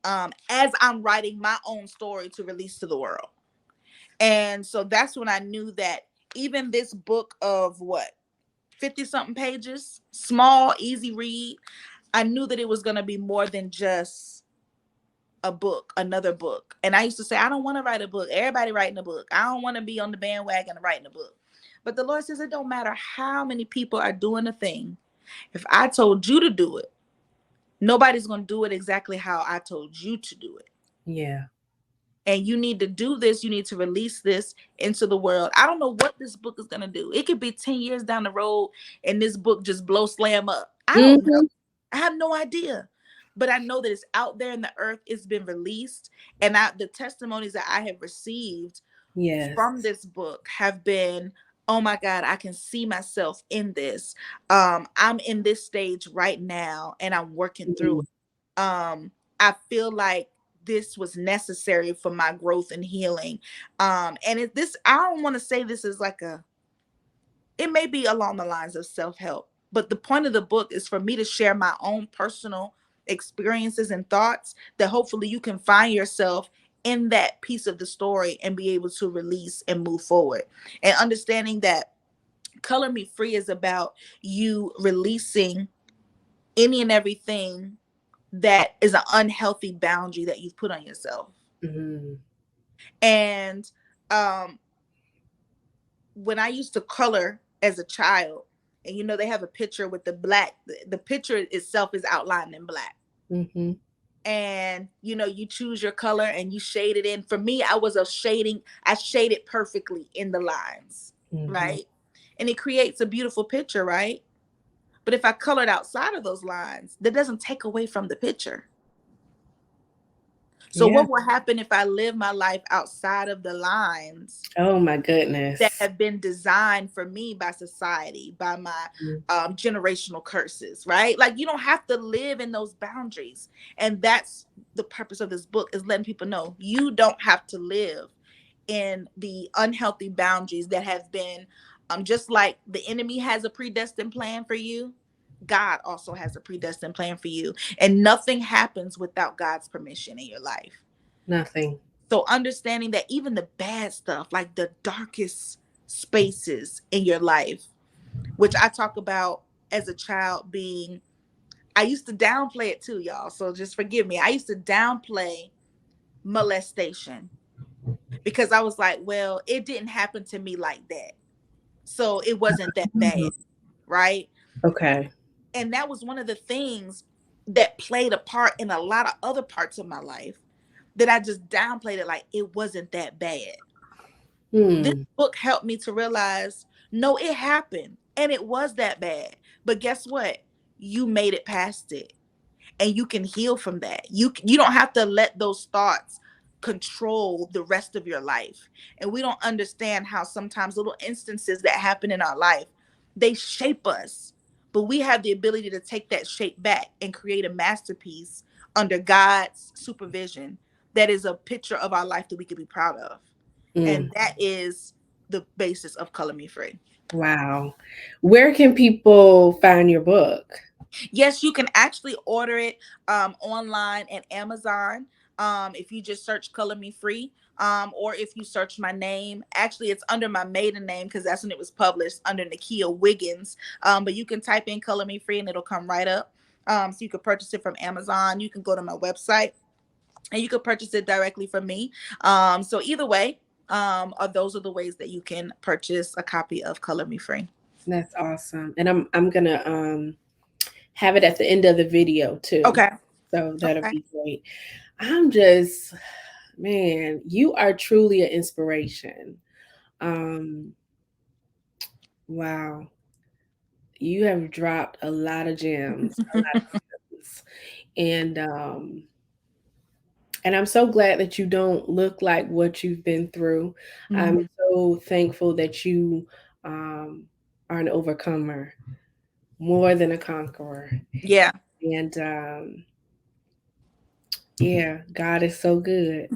as I'm writing my own story to release to the world. And so that's when I knew that even this book of what, 50 something pages, small, easy read, I knew that it was going to be more than just a book, another book. And I used to say, I don't want to write a book. Everybody writing a book. I don't want to be on the bandwagon of writing a book. But the Lord says it don't matter how many people are doing a thing. If I told you to do it, nobody's going to do it exactly how I told you to do it. Yeah. And you need to do this. You need to release this into the world. I don't know what this book is going to do. It could be 10 years down the road and this book just blow slam up. I don't know. I have no idea. But I know that it's out there in the earth. It's been released. And the testimonies that I have received from this book have been, oh my God, I can see myself in this. I'm in this stage right now and I'm working through it. I feel like this was necessary for my growth and healing. And I don't want to say this is like it may be along the lines of self-help, but the point of the book is for me to share my own personal experiences and thoughts that hopefully you can find yourself in that piece of the story and be able to release and move forward. And understanding that Color Me Free is about you releasing any and everything that is an unhealthy boundary that you've put on yourself. And when I used to color as a child, and they have a picture with the black, the picture itself is outlined in black. And you choose your color and you shade it in. For me, I shaded perfectly in the lines, right? And it creates a beautiful picture, right? But if I colored outside of those lines, that doesn't take away from the picture. So what will happen if I live my life outside of the lines? Oh my goodness. That have been designed for me by society, by my generational curses, right? Like, you don't have to live in those boundaries. And that's the purpose of this book, is letting people know you don't have to live in the unhealthy boundaries that have been, just like the enemy has a predestined plan for you, God also has a predestined plan for you. And nothing happens without God's permission in your life. Nothing. So understanding that even the bad stuff, like the darkest spaces in your life, which I talk about as a child being, I used to downplay it too, y'all. So just forgive me. I used to downplay molestation because I was like, well, it didn't happen to me like that. So it wasn't that bad, right? Okay. And that was one of the things that played a part in a lot of other parts of my life that I just downplayed it like it wasn't that bad. This Hmm. book helped me to realize no, it happened and it was that bad. But guess what? You made it past it and you can heal from that. You don't have to let those thoughts control the rest of your life. And we don't understand how sometimes little instances that happen in our life, they shape us. But we have the ability to take that shape back and create a masterpiece under God's supervision that is a picture of our life that we could be proud of. And Mm. that is the basis of Color Me Free. Wow. Where can people find your book? Yes, you can actually order it online at Amazon. If you just search Color Me Free, or if you search my name, actually it's under my maiden name because that's when it was published under NaKeyia Wiggins. But you can type in Color Me Free and it'll come right up. So you can purchase it from Amazon. You can go to my website and you can purchase it directly from me. So either way, those are the ways that you can purchase a copy of Color Me Free. That's awesome. And I'm gonna have it at the end of the video too. Okay. So that'll Okay. be great. I'm just, man, you are truly an inspiration. Um, wow. You have dropped a lot of gems, a lot of gems. And I'm so glad that you don't look like what you've been through. I'm Mhm. so thankful that you um, are an overcomer, more than a conqueror. Yeah. And yeah, God is so good.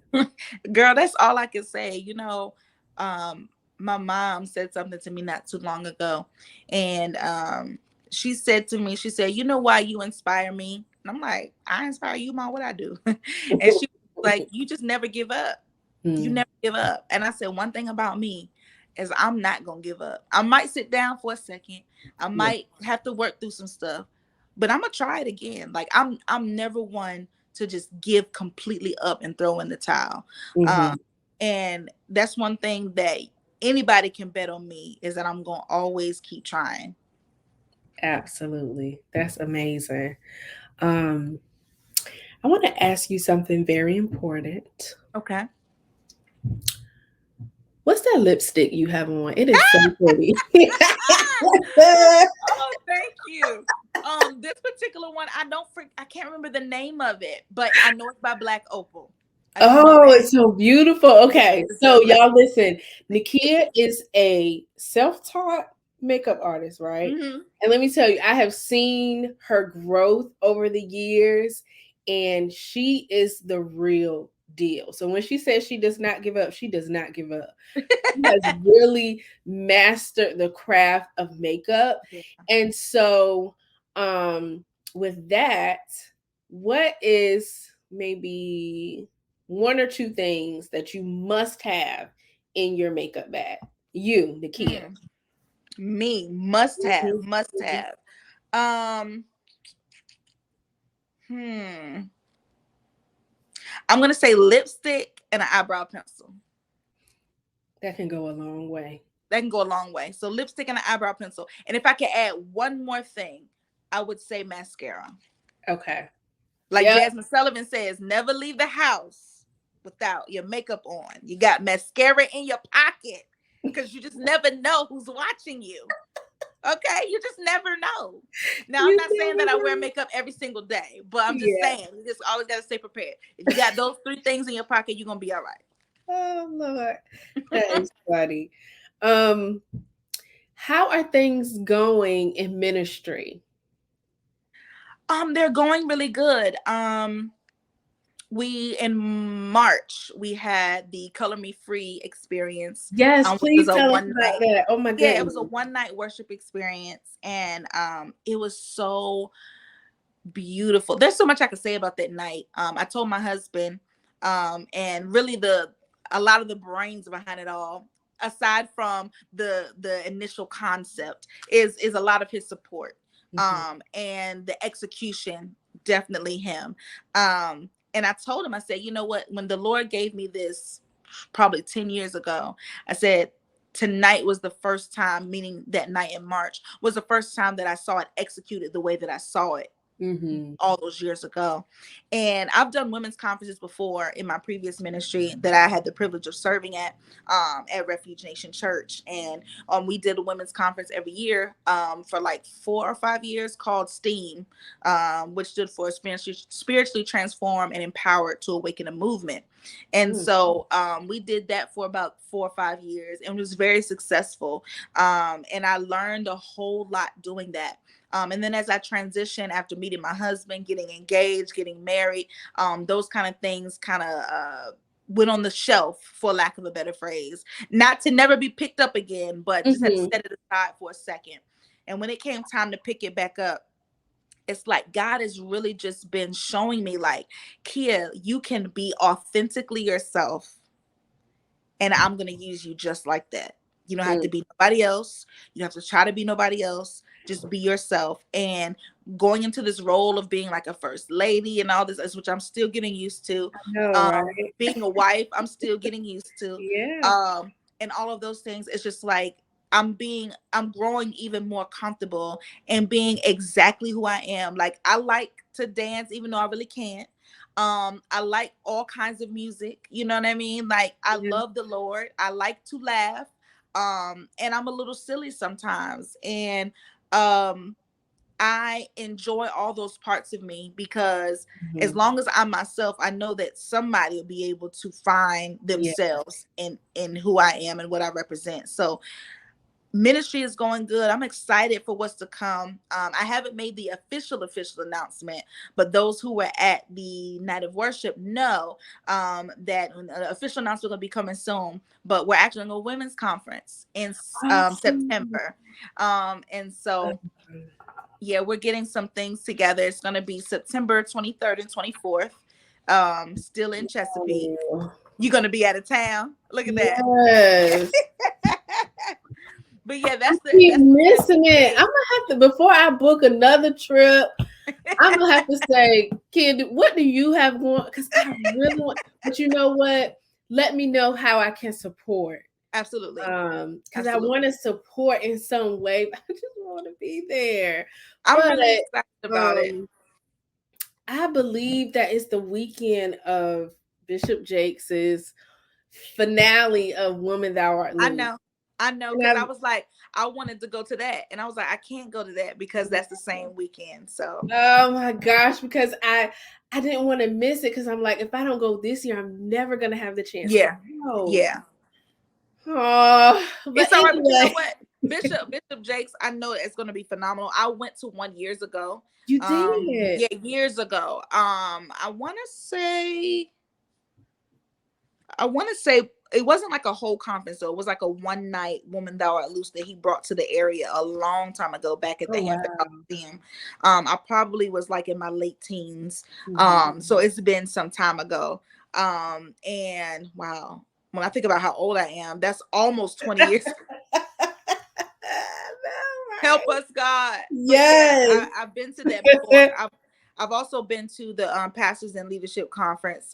Girl, that's all I can say. Um, my mom said something to me not too long ago. And she said to me, she said, you know why you inspire me? And I'm like, I inspire you, Mom, what I do? And she was like, you just never give up. You Mm, never give up. And I said, one thing about me is I'm not gonna give up. I might sit down for a second. I yeah. might have to work through some stuff, but I'm gonna try it again. Like I'm never one to just give completely up and throw in the towel. Hmm. Um, and that's one thing that anybody can bet on me is that I'm gonna always keep trying. Absolutely. That's amazing. Um, I want to ask you something very important. Okay. What's that lipstick you have on? It is so pretty. Oh, thank you. This particular one, I can't remember the name of it, but I know it's by Black Opal. I do know Oh, that. it's so beautiful. Okay, It's a so Black. y'all listen. NaKeyia is a self-taught makeup artist, right? Mm-hmm. And let me tell you, I have seen her growth over the years, and she is the real deal. So when she says she does not give up, she does not give up. She has really mastered the craft of makeup. Yeah. And so, with that, what is maybe one or two things that you must have in your makeup bag? You, NaKeyia. Mm. Me, must have, Mhm, must mhm. have. Um, hmm. I'm gonna say lipstick and an eyebrow pencil. That can go a long way. That can go a long way. So lipstick and an eyebrow pencil. And if I could add one more thing, I would say mascara. Okay. Like Yep. Jasmine Sullivan says, never leave the house without your makeup on. You got mascara in your pocket because you just never know who's watching you. Okay, you just never know. Now, I'm You not saying never that I wear know. makeup every single day, but I'm just Yeah. saying you just always got to stay prepared. If you got those three things in your pocket, you're gonna be all Oh Lord. That is funny. Um, how are things going in ministry? right. They're going really good. We in March we had the Color Me Free experience, Yes, which was please a tell us one about night. that. Oh my Yeah, it goodness. was a one night worship experience, and it was so beautiful. There's so much I could say about that night. I told my husband, And really a lot of the brains behind it all, aside from the initial concept, is a lot of his support. And the execution, definitely him. And I told him, I said, you know what, when the Lord gave me this probably 10 years ago, I said, tonight was the first time, meaning that night in March was the first time that I saw it executed the way that I saw it all those years ago. And I've done women's conferences before in my previous ministry that I had the privilege of serving at Refuge Nation Church. And we did a women's conference every year for like 4 or 5 years, called STEAM, which stood for spiritually transformed and empowered to awaken a movement. And so we did that for about 4 or 5 years, and it was very successful. And I learned a whole lot doing that. And then as I transitioned after meeting my husband, getting engaged, getting married, those kind of things kind of went on the shelf, for lack of a better phrase, not to never be picked up again, but just had to set it aside for a second. And when it came time to pick it back up, it's like God has really just been showing me, like, Kia, you can be authentically yourself, and I'm going to use you just like that. You don't have to be nobody else. You don't have to try to be nobody else. Just be yourself. And going into this role of being like a first lady and all this, which I'm still getting used to. I know, right? Being a wife, I'm still getting used to. Yeah. And all of those things, it's just like I'm growing even more comfortable and being exactly who I am. Like, I like to dance, even though I really can't. I like all kinds of music, you know what I mean? Like, I love the Lord. I like to laugh. And I'm a little silly sometimes. And I enjoy all those parts of me, because as long as I'm myself, I know that somebody will be able to find themselves in who I am and what I represent. So ministry is going good. I'm excited for what's to come. I haven't made the official announcement, but those who were at the night of worship know that an official announcement will be coming soon. But we're actually going to a women's conference in September. And so, yeah, we're getting some things together. It's going to be September 23rd and 24th, still in Chesapeake. You're going to be out of town. Look at that. Yes. But yeah, that's missing it. I'm gonna have to, before I book another trip, I'm gonna have to say, kid, what do you have going? Because I really want, but you know what? Let me know how I can support. Absolutely. Because I want to support in some way. I just want to be there. I'm really excited about it. I believe that it's the weekend of Bishop Jakes's finale of Woman Thou Art Loose. I know, because I was like, I wanted to go to that, and I was like, I can't go to that because that's the same weekend. So, oh my gosh, because I didn't want to miss it, because I'm like, if I don't go this year, I'm never gonna have the chance. Yeah, Oh, but it's all right. But you know what, Bishop Jakes, I know it's going to be phenomenal. I went to one years ago. You did? Yeah, years ago. I want to say it wasn't like a whole conference, though. It was like a one night Woman Thou Art Loose that he brought to the area a long time ago, back at the Hampton Coliseum. I probably was like in my late teens. So it's been some time ago. And wow, when I think about how old I am, that's almost 20 years. Help us, God. Yes. Yeah, I've been to that before. I've also been to the Pastors and Leadership Conference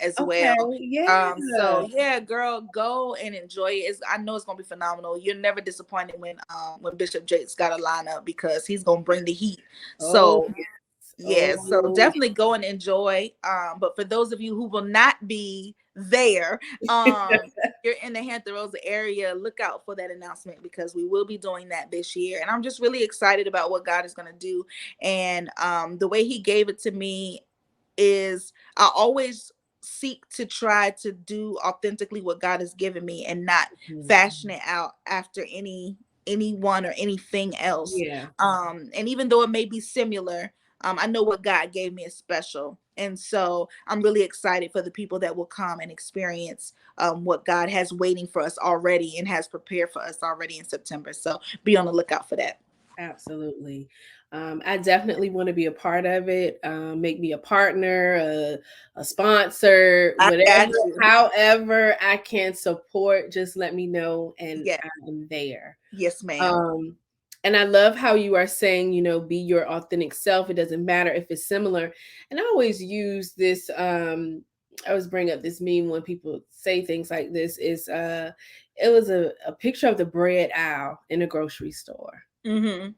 as well. Yeah. So yeah, girl, go and enjoy it. I know it's gonna be phenomenal. You're never disappointed when Bishop Jakes got a lineup, because he's gonna bring the heat. So so definitely go and enjoy. But for those of you who will not be there, you're in the Hampton Roads area, look out for that announcement, because we will be doing that this year. And I'm just really excited about what God is going to do. And the way he gave it to me is, I always seek to try to do authentically what God has given me, and not fashion it out after anyone or anything else. And even though it may be similar, I know what God gave me is special. And so I'm really excited for the people that will come and experience what God has waiting for us already, and has prepared for us already in September. So be on the lookout for that. Absolutely. I definitely want to be a part of it. Make me a partner, a sponsor, I whatever, got you. however I can support, just let me know and Yeah. I'm there. Yes, ma'am. Um, and I love how you are saying, be your authentic self. It doesn't matter if it's similar. And I always use this, I always bring up this meme when people say things like this is it was a picture of the bread aisle in a grocery store. Mm-hmm.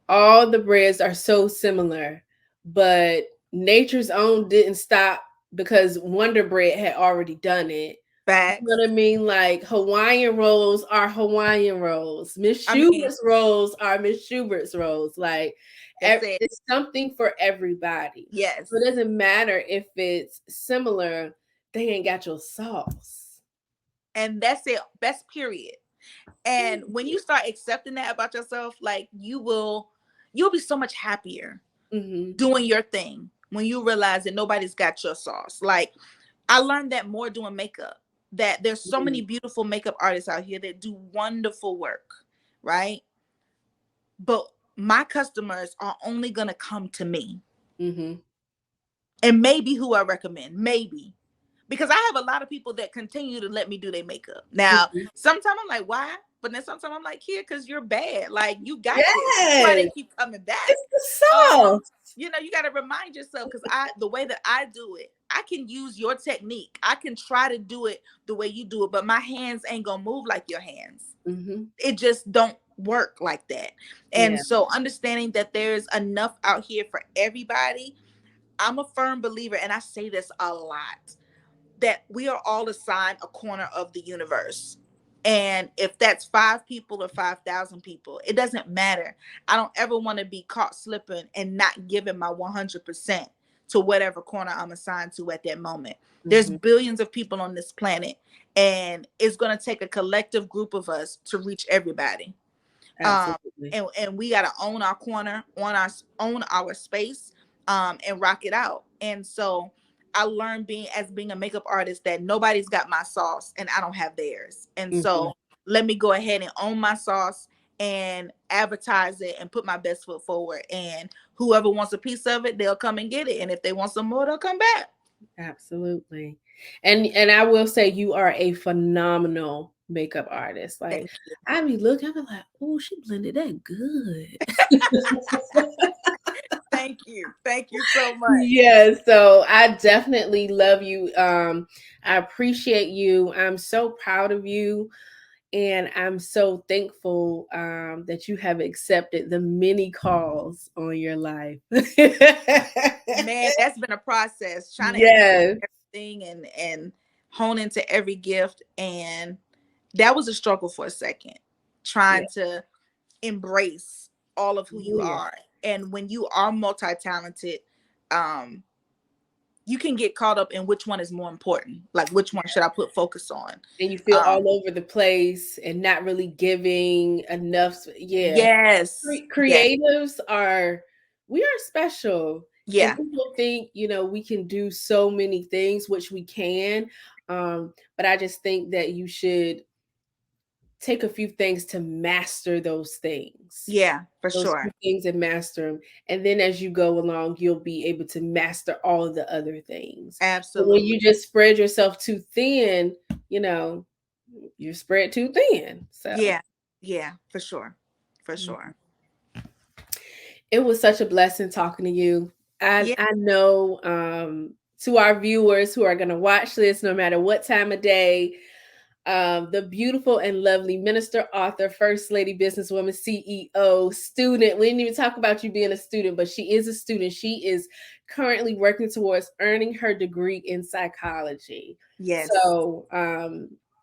All the breads are so similar, but Nature's Own didn't stop because Wonder Bread had already done it. You know what Facts. I mean? Like Hawaiian rolls are Hawaiian rolls. Miss I mean, Schubert's rolls are Miss Schubert's rolls. Like that's it. it's something for everybody. So it Yes. doesn't matter if it's similar, they ain't got your sauce. And that's it. Best period. And when you start accepting that about yourself, like you'll be so much happier Mm-hmm. doing your thing when you realize that nobody's got your sauce. Like I learned that more doing makeup, that there's so many beautiful makeup artists out here that do wonderful work, right? But my customers are only going to come to me Mm-hmm. and maybe who I recommend, maybe. Because I have a lot of people that continue to let me do their makeup. Now, Mm-hmm. sometimes I'm like, why? But then sometimes I'm like, here, because you're bad. Like, you got this. That's why they Yes, keep coming back. it's the sauce. You got to remind yourself because the way that I do it, I can use your technique. I can try to do it the way you do it, but my hands ain't gonna move like your hands. Mm-hmm. It just don't work like that. And Yeah. so understanding that there's enough out here for everybody, I'm a firm believer, and I say this a lot, that we are all assigned a corner of the universe. And if that's 5 people or 5,000 people, it doesn't matter. I don't ever want to be caught slipping and not giving my 100% to whatever corner I'm assigned to at that moment. There's Mm-hmm. billions of people on this planet, and it's going to take a collective group of us to reach everybody. um Absolutely. and we got to own our corner, on our own our space, and rock it out. And so I learned being a makeup artist that nobody's got my sauce and I don't have theirs. And Mm-hmm. so let me go ahead and own my sauce and advertise it and put my best foot forward, and whoever wants a piece of it, they'll come and get it, and if they want some more, they'll come back. Absolutely. And I will say you are a phenomenal makeup artist. Like Thank you. I be looking, I be like, oh, she blended that good. Thank you so much. Yeah, so I definitely love you. I appreciate you. I'm so proud of you. And I'm so thankful that you have accepted the many calls on your life. Man, that's been a process trying to accept Yes. everything and hone into every gift. And that was a struggle for a second, Yeah. trying to embrace all of who you Oh, yeah. are. And when you are multi-talented, um, you can get caught up in which one is more important. Like, which one should I put focus on? And you feel Um, all over the place and not really giving enough. Yeah. yes, yes, Creatives are, we are special. And yeah, people think, we can do so many things, which we can. But I just think that you should take a few things to master those things. yeah, for Those few sure. things and master them. And then as you go along, you'll be able to master all of the other things. But when Absolutely. you just spread yourself too thin, you know, you're spread too thin. So Yeah, yeah, for sure. For mhm. sure. It was such a blessing talking to you. I Yeah. I know to our viewers who are gonna watch this, no matter what time of day, the beautiful and lovely minister, author, first lady, businesswoman, CEO, student. We didn't even talk about you being a student, but she is a student. She is currently working towards earning her degree in psychology. Yes. So,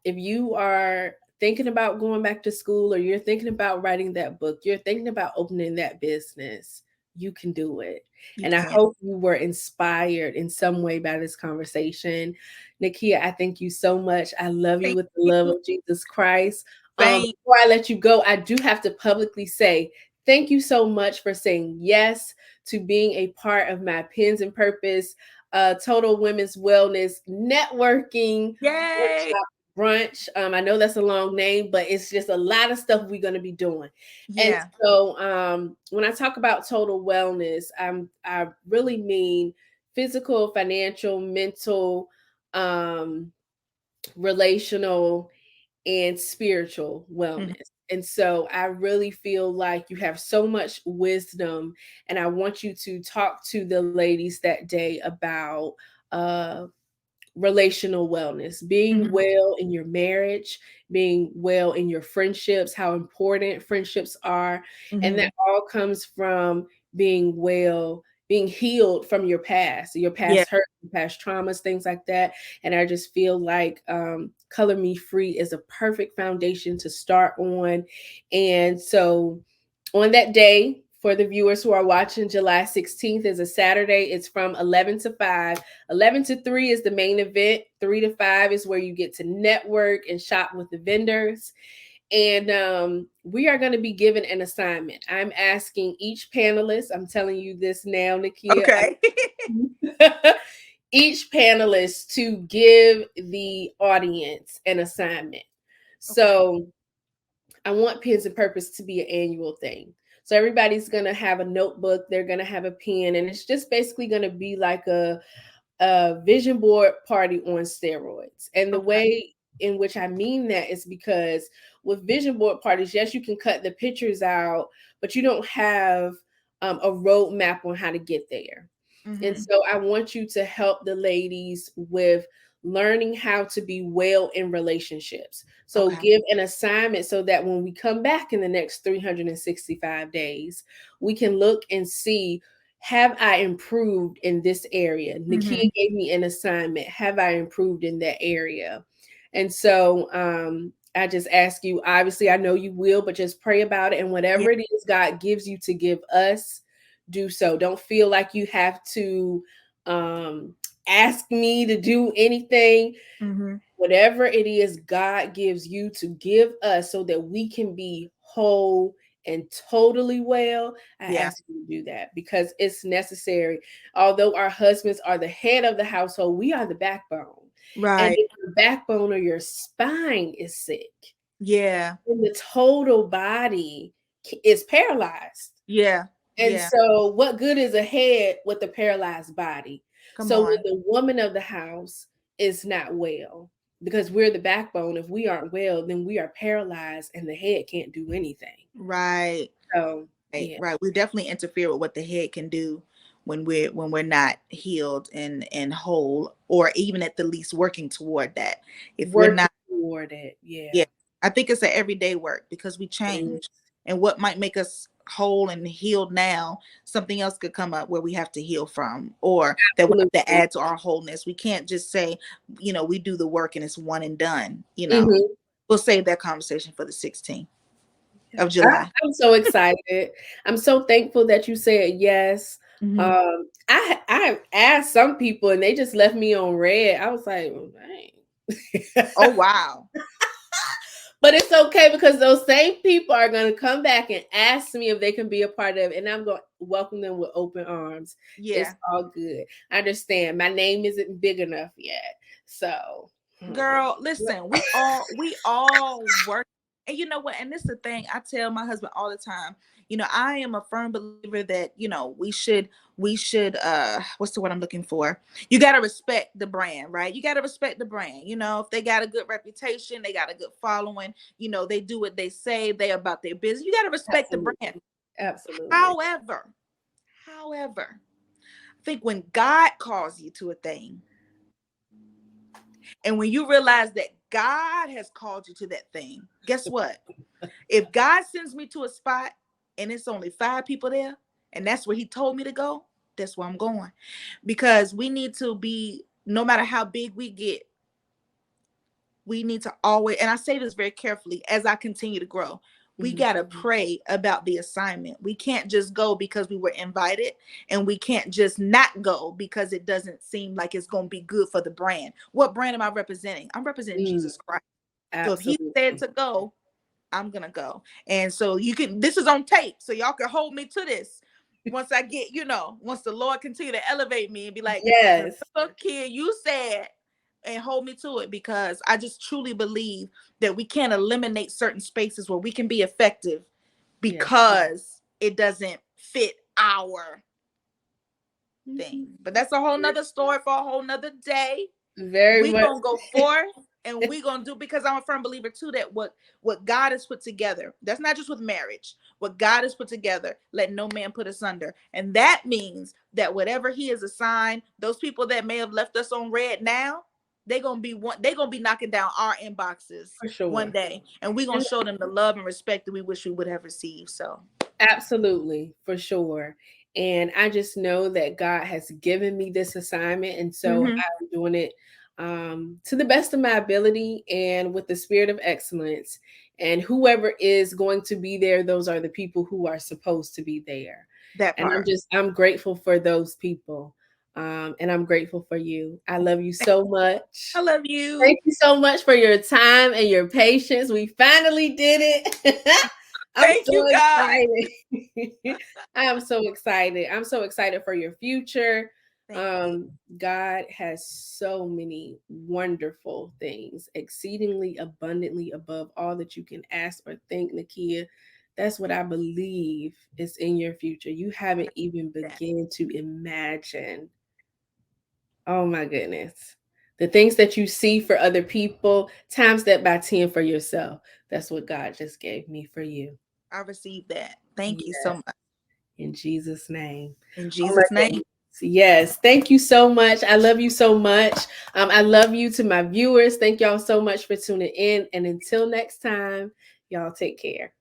if you are thinking about going back to school or you're thinking about writing that book, you're thinking about opening that business, you can do it. You And I can. hope you were inspired in some way by this conversation. NaKeyia, I thank you so much. I love you Thank with the love you. of Jesus Christ. Thank. Before I let you go, I do have to publicly say thank you so much for saying yes to being a part of my Pens and Purpose Total Women's Wellness Networking Yay. Workshop. brunch. I know that's a long name, but it's just a lot of stuff we're going to be doing. And Yeah. so when I talk about total wellness, I really mean physical, financial, mental, um, relational, and spiritual Mhm. wellness. And so I really feel like you have so much wisdom, and I want you to talk to the ladies that day about uh relational wellness, being Mhm. well in your marriage, being well in your friendships, how important friendships are. And that Mhm. all comes from being well, being healed from your Yeah. past hurt, your past traumas, things like that. And I just feel like Color Me Free is a perfect foundation to start on. And so on that day, for the viewers who are watching, July 16th is a Saturday. It's from 11 to 5. 11 to 3 is the main event. 3 to 5 is where you get to network and shop with the vendors. And we are going to be given an assignment. I'm asking each panelist, I'm telling you this now, NaKeyia, Okay. each panelist to give the audience an assignment. Okay. So I want Pens and Purpose to be an annual thing. So everybody's gonna have a notebook, they're gonna have a pen, and it's just basically gonna be like a vision board party on steroids. And the Okay. way in which I mean that is because with vision board parties, yes, you can cut the pictures out, but you don't have a roadmap on how to get there. And Mhm. so I want you to help the ladies with learning how to be well in relationships. So Okay. give an assignment so that when we come back in the next 365 days, we can look and see, have I improved in this area? Mhm. NaKeyia gave me an assignment. Have I improved in that area? And so I just ask you, obviously, I know you will, but just pray about it. And Yeah. whatever it is God gives you to give us, do so. Don't feel like you have to um, ask me to do anything. Mhm. Whatever it is God gives you to give us so that we can be whole and totally well, I Yeah. ask you to do that because it's necessary. Although our husbands are the head of the household, we are the backbone. And Right. if your backbone or your spine is sick, Yeah. then the total body is paralyzed. Yeah. And Yeah. so, what good is a head with a paralyzed body? Come So, when on. the woman of the house is not well, because we're the backbone, if we aren't well, then we are paralyzed and the head can't do anything. Right. So, Right. yeah, Right. We definitely interfere with what the head can do when we're not healed and whole, or even at the least working toward that. If we're working not, toward it. Yeah, yeah, I think it's an everyday work because we it is. change. And what might make us whole and healed now, something else could come up where we have to heal from, or that we have to Absolutely. add to our wholeness. We can't just say, we do the work and it's one and done. Hmm. We'll save that conversation for the 16th Yeah. of July. I'm so excited. I'm so thankful that you said yes. Hmm. I asked some people and they just left me on red. I was like, well, dang. Oh, wow. But it's okay because those same people are going to come back and ask me if they can be a part of it, and I'm going to welcome them with open arms. It's Yeah. all good. I understand. My name isn't big enough yet, so. Girl, listen, we all work. And you know what? And this is the thing I tell my husband all the time. I am a firm believer that, we should what's the word I'm looking for? You gotta respect the brand, right? You gotta respect the brand. If they got a good reputation, they got a good following, they do what they say, they about their business. You gotta respect the brand. Absolutely, absolutely. However, I think when God calls you to a thing, and when you realize that God has called you to that thing, guess what? If God sends me to a spot and it's only 5 people there, and that's where He told me to go, that's where I'm going. Because we need to be, no matter how big we get, we need to always, and I say this very carefully as I continue to grow, we Mhm. got to pray about the assignment. We can't just go because we were invited, and we can't just not go because it doesn't seem like it's going to be good for the brand. What brand am I representing? I'm representing Mm, Jesus Christ. So if He said absolutely. to go, I'm going to go. And so this is on tape, so y'all can hold me to this. Once I get, once the Lord continue to elevate me and be like, Yes. remember, kid, you said and hold me to it, because I just truly believe that we can't eliminate certain spaces where we can be effective Yes. because it doesn't fit our thing. Mhm. But that's a whole nother story for a whole nother day. Very We much. gonna go forth, and we gonna do, because I'm a firm believer too that what God has put together, that's not just with marriage, what God has put together, let no man put asunder. And that means that whatever he has assigned, those people that may have left us on red now, they gonna be knocking down our inboxes For one sure. day, and we gonna And show them the love and respect that we wish we would have received. So absolutely, for sure. And I just know that God has given me this assignment. And so mhm, I'm doing it to the best of my ability and with the spirit of excellence. And whoever is going to be there, those are the people who are supposed to be there. that And part. I'm grateful for those people. And I'm grateful for you. I love you so I much. love Thank you. you so much for your time and your patience. We finally did it. I'm Thank so you, God. excited. I am so excited. I'm so excited for your future. Thank you. God has so many wonderful things, exceedingly abundantly above all that you can ask or think, NaKeyia. That's what I believe is in your future. You haven't even That. begun to imagine. Oh my goodness. The things that you see for other people, times that by 10 for yourself. That's what God just gave me for you. I received that. Thank you so Yes, much. in Jesus' name. In Oh my Jesus' name. goodness. Yes. Thank you so much. I love you so much. I love you to my viewers. Thank y'all so much for tuning in. And until next time, y'all take care.